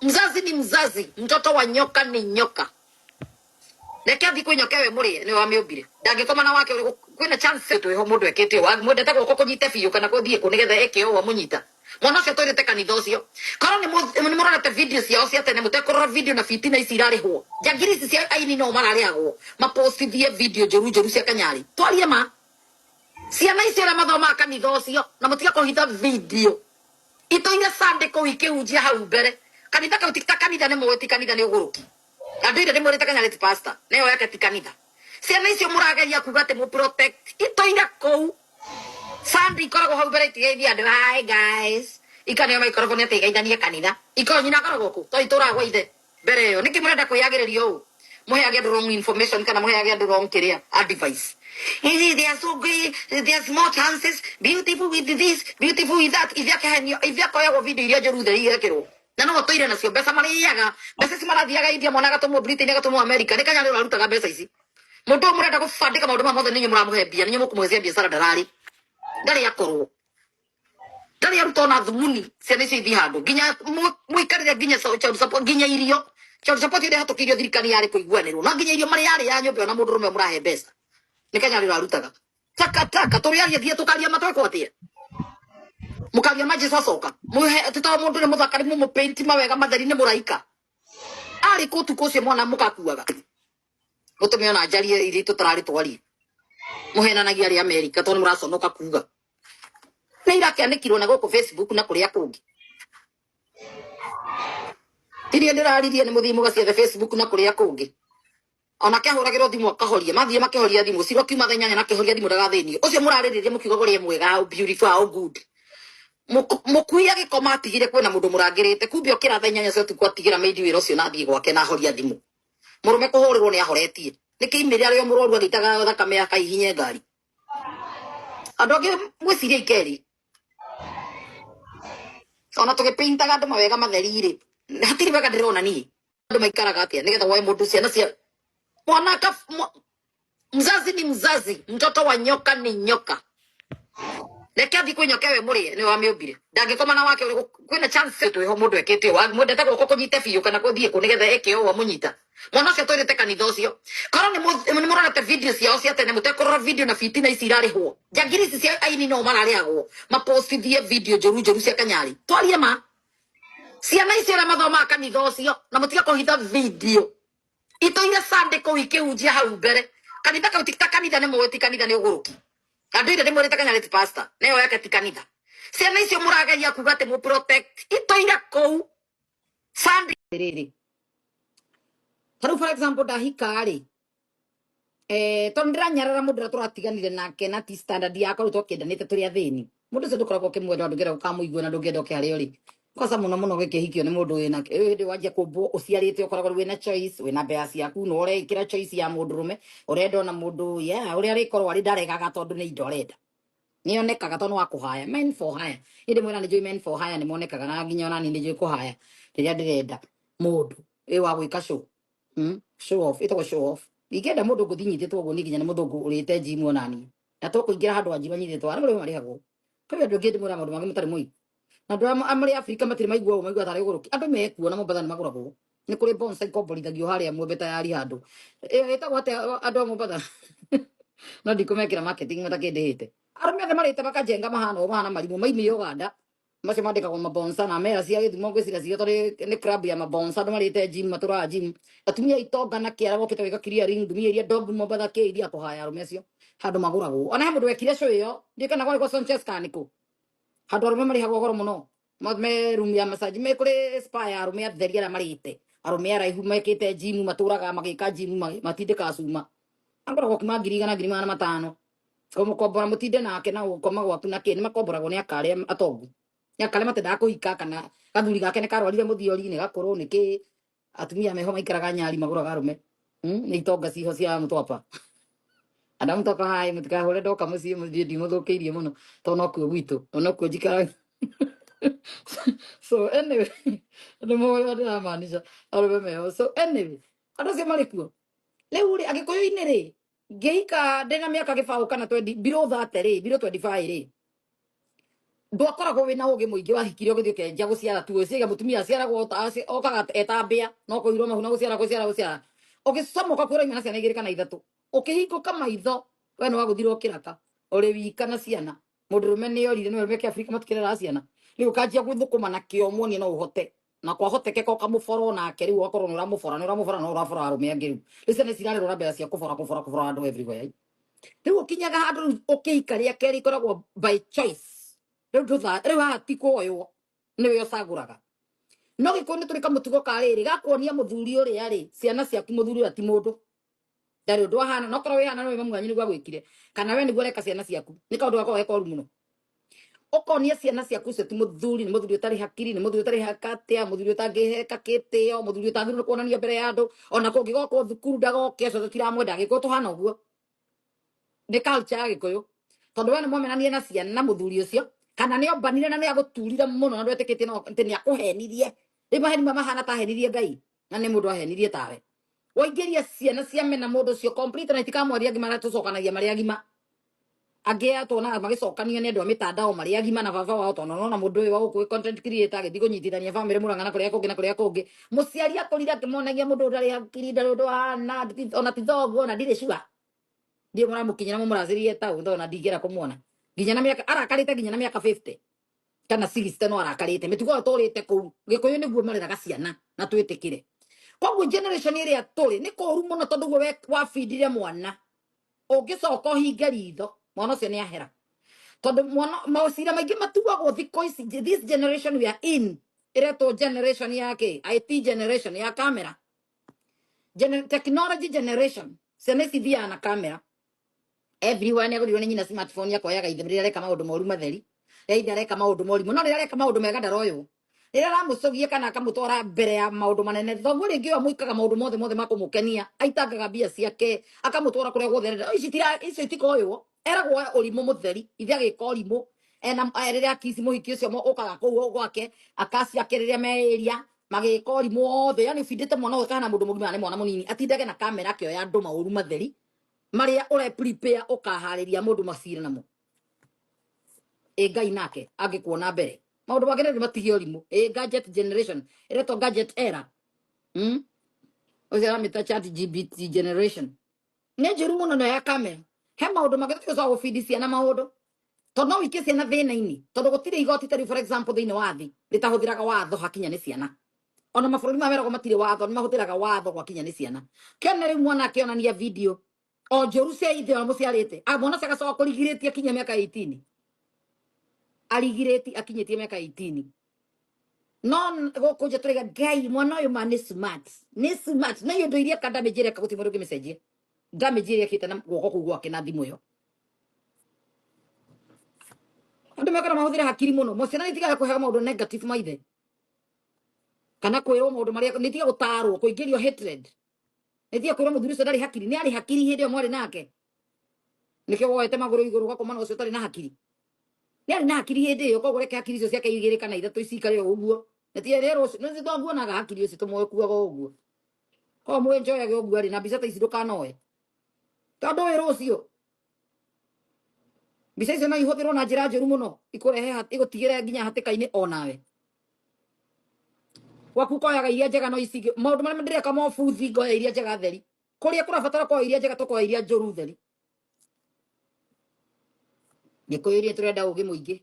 Mzazi ni mzazi, mtoto wa nyoka ni nyoka. Reke athi kwi nyoka we murie ni wamiumbire. Ndangikoma na wake kwina chance tu ho mundu ekete wa mwendete guko kunyite biu kana kuthie ku nigetha eke o munyita. Mwana ucio twirite kanitha ucio. Korwo ni murorete video ciao cia tene mutekurora video na fitina ici irarihwo. Jangiri ici cia aini no mararihagwo. Mapostithie video njuru cia kanyari. Twarie ma. Ciana icio ra mathoma kanitha ucio na mutiga kuhitha video. Itoire Sunday ko ikihunjia hau mbere. Kanitha kau tikita kanitha ni mweti kanitha ni uguruki. Andu ire ni mwete kanyareti pastor. Neo yake ti kanitha. Ciana icio murageria kuga ati mu protect. Itoire kou. Sunday koragwo hau mbere itigeithia andu hi guys. Ikane mai koragwo ni atigeithania kanitha. Iko nyina koragwo ku. To ituragwo ithe. Mbere yo niki murenda kwiyagiririo u. Muheage andu wrong information kana muheage andu wrong kiria advice. They are so great. There's more chances. Beautiful with this, beautiful with that. If you go video iria njuru the irekero. Na no toire nacio mbeca mariaga. Mbeca ci marathiaga India mwana gatomo Britain gatomo America. Ni kanya rurutaga mbeca ici. Mundu murenda gufandika maundu ma mothe ninyu muramuhembia ninyu mukumwezia biacara darari. Ndari akorwo. Ndari arutona thumuni. Ciana icio ithi handu. Ginya muikarire ginya child support ginya irio. Child support ire hatukirio thirikari yari kuiguanirwo. Na ginya irio mari yari ya nyumba na mundu rume murahe mbeca. Ni kanya rurutaga. Taka turiaria thie tukaria matweko atia. Mukaria maji soka. Muhe tutawa mundu ni muthakari mu paint mawega matheri ni muraika. Ari kutu kucio mwana mukakuaga. Mutumiona njari iri tutarari twari. Muhenanagia ari America toni muraconoka kuga. Ni irakianikirwo na goko Facebook na kuria kungi. Iria ndiraririe ni muthimu gaciethe Facebook na kuria kungi. Ona kahuragirwo thimu akahoria mathie makehoria thimu ciro kiuma thenya na kehoria thimu ndagathenio. Ucio murariririe mukiuga gorie mwega how beautiful how good. Mukuia gikoma atigire kwina mundu murangirite kumbe okira thenya cio tukwa tigira meidi wira ucio nathie gwake na horia thimu. Murume kuhurirwo ni ahoretie. Niki imiri ario muroru agitaga thakame ya kaihinye ngari. Andu angi mwiciria ikeri. Ona tugipintaga andu mawega matheri ri. Hatiri wega ndirona ni. Andu maikaraga atia nigetha wae mundu ciana cia mwanaka mzazi ni mzazi, mtoto wa nyoka ni nyoka. Reke athi kwi nyoka we murie ni wamiumbire. Ndangikoma na wake kwina chance tu ho mundu ekete wa mwendete guko kunyite biu kana kuthie ku nigetha eke o munyita. Mwana ucio twirite kanitha ucio. Korwo ni murorete video ciao cia tene mutekurora video na fitina ici irarihwo. Jangiri ici cia aini no mararihagwo. Mapostithie video njuru cia kanyari. Twarie ma. Ciana icio ra mathoma kanitha ucio na mutiga kuhitha video. Itoire Sunday ko ikihunjia hau mbere. Kanitha kau tikita kanitha ni mweti kanitha ni uguruki. Andu ire ni mwete kanyareti pastor. Neo yake ti kanitha. Ciana icio murageria kuga ati mu protect. Itoire kou. Sunday riri. Taru for example dahika ri. Tondra nyarara mundu turatiganire nake na ti standard yako ruto kendanite turi athini. Mundu se dukoragwo kimwenda ndugera ukamuigua na ndugenda ke hario ri. Kosa muno gikihikio ni mundu wina ndi wajia kumbo uciarite ukoragwo wina choice wina mbea ciaku no urekira choice ya mundu rume urenda ona mundu uri arikorwo ari ndaregaga tondu ni indorenda nionekaga tondu wa kuhaya men for hire indi mwena ni joy men for hire ni monekaga na nginya ona ni joy kuhaya riria ndirenda mundu wa gwika show show off ito show off igenda mundu nguthinyititwo uguo ni nginya ni muthungu urite gym onani na to kuingira handu anjima nyithitwo ari mari hago kwa ndu ngindi mwira mundu mangi mutari moi na ndu amari Afrika matiri maigua tare uguruki andu mekuo na Mombasa ni maguragwo ni kuri bonsai kombolithagio haria mwembe tayari handu etagwo ate andu Mombasa no ndikumekira marketing matakindihite arume othe marite bakajenga mahana marimu maimi Uganda macio mandikagwo mabonsa na mera cia githimo ngwicira cio tori ni club ya mabonsa andu marite gym matura gym atumia itonga na kiara gokite wika clearing dumia iria dog Mombasa ke iria kuhaya arume cio handu maguragwo ona he mundu wekire show iyo ndikana kwa Sanchez kaniko handu arume mari hagwo goro muno me room ya massage me kuri spa ya arume atheri ara marite arume araihu mekite gym maturaga magika gym matindika cuma angoragwo kuma ngirigana ngirima na 5 komo kombora mutinde nake na ukoma gwaku na kini makomboragwo ni akare atongu ya kale matenda kuhika kana gathuri gake ne karwarire muthiori ni gakorwo niki atumia meho maikaraga nyari maguraga arume ni itonga ciho cia mutwapa ana mutwapa hai mutikahore ndoka mucie muthindi muthukiirie muno to no kuo gwitu no kuo njikara so anyway no mo ndira maanisha arume meho so anyway andu cio mari kuo riu ri agikuyu-ini ri ngeika ndina miaka gibao kana 20 below 30 ri below 25 ri ndwakoragwo wina ugi muingi wahikire ugithio kenja guciara tu ciga mutumia aciaragwo okaga etambia no kuirwo mahu na guciara ugicomoka kwira imana ciana igiri kana ithatu ukihinguka maitho we no waguthirwo kiraka uri wika na ciana mundurume ni yorire no rume Afrika matukirera ciana riu kanjia guthukuma na kiomoni no uhote na kwa hotekeka ukamuforo nake riu wakorwo no uramufora no urafora arume angi riu icio ni cirarerwo na mbere cia kufora andu everywhere riu ukinyaga handu ukikaria keri ikoragwo by choice riu hati kuoywo niwe ucaguraga no gikoni turi kamutugo kariri gakuonia muthuri uria ri ciana ciaku muthuri ati mundu ndari undu ahana no korwo wihana no mamu anyu gwa gwikire kana we niguo reka ciana ciaku ni kaundu gako weka uru muno ukonia ciana ciaku cio ti muthuri ni muthuri utari hakiri ni muthuri utari hakatia muthuri utangiheka kitio muthuri utangirwo kuonania mbere ya andu ona kungigoko thukuru ndagoke so tutiramwenda giko tuhana uguo ni culture ya gikuyu tondu we ni mwomenanie na ciana muthuri ucio kana ni ombanire na ni aguturire muno na ndwetikitie no ni akuhenirie maheni mahana ta henirie Ngai na ni mundu ahenirie tawe waingiria ciana cia mena mundu cio complete na itikamwaria ngima tucokanagia maria ngima agia tona magicokania ni andu a mitandao maria ngima na baba wao tono na mundu uyu wa ku content creator agithi kunyitithania family murangana kuria kungi na kuria kungi muciari akurira akimonagia mundu ndari hakiri ndari undu ana ona tithogo na ndire shua ndio muramukinyira mumuracirie ta ndona ndingera kumwona nginya na miaka arakarite nginya na miaka 50 kana 60 no arakarite mitugo turite ku gikuyu niguo mariraga ciana na twitikire koguo generation iria turi ni kuru muno tondu we wafindire mwana ungicoka hinge ritho mwana ucio ni ahera tondu mwana mawacira maingi matuagwo thiko ici this generation we are in ireto generation yake IT generation ya camera technology generation ciana cithia na camera everyone ni aguriro ni nyina smartphone yako yaga ithe reka maundu moru matheri rĩrĩa reka maundu morimu no rĩrĩa reka maundu mega ndaroyo rĩrĩa ramucogie kana akamutwara mbere ya maundu manene thoguo rĩngĩ amuikaga maundu mothe makumukenia aitangaga mbia ciake akamutwara kuria guothe icio itikoywo eragwo ũrimũ mutheri ithe agĩka ũrimũ ena rĩrĩa akisi mũhiki ũcio ũkaga kũu gwake akaciake rĩrĩa meĩria magĩka ũrimũ wothe yani bindĩte mwana ũyũ kana mũndũ mũgima nĩ mwana mũnini atindage na kamera akĩoya andũ maũru matheri maria ure prepare ukaharĩria mũndũ macira namo Ngai nake angikuona mbere maundu magene ni matige ũrimũ gadget generation ireto gadget era ocia mita chat GPT generation ne njuru muno na ya kamera he maundu magene tucoa gũbindi ciana maundu tondu no wike ciana thĩna-inĩ tondu gũtirĩ igoti tari for example thĩinĩ wa thĩ rĩtahũthĩraga watho hakinya nĩ ciana ona mabũrũri mameragwo matirĩ watho nĩ mahũthĩraga watho gwakinya nĩ ciana kĩona rĩu mwana akĩonania video o njũru cia ithe wa mũciarĩte mwana ũcio agacoka kũrigĩrĩtie akinya mĩaka 18 arigireti akinyetie miaka 18 non goko je turega Ngai mwana uyu ma ni smart na iyo ndo iria kada mejire ka gutimoro message damage iria kita na goko kugwa kina thimu yo andu mekara mahudira hakiri muno mocena itiga kuhega maundu negative maithe kana kwirwo maundu maria nitiga gutarwo kuingirio hatred nitiga kwirwo muthuri ucio ndari hakiri ni ari hakiri hindi mwari nake nikio woete maguru iguru gako mwana ucio tari na hakiri ni na hakiri hindi iyo koguo reke hakiri icio ciake igiri kana ithatu icikare uguo netie rero no citwanguonaga hakiri icio tumwekuaga uguo ko mwenjoyage uguo ari na mbica ta ici ndukanoe tondu wira ucio mbica icio no ihũthĩrwo na njĩra njũru mũno ikurehe igutigire nginya hatĩka-inĩ onawe waku koyaga iria njega no ici maũndũ marĩa ndĩreka mobuthi ngoya iria njega theri kũrĩa kũrabatara koya iria njega tũkoya iria njũru theri gĩkũyũ iria tũrenda ũgĩ mũingĩ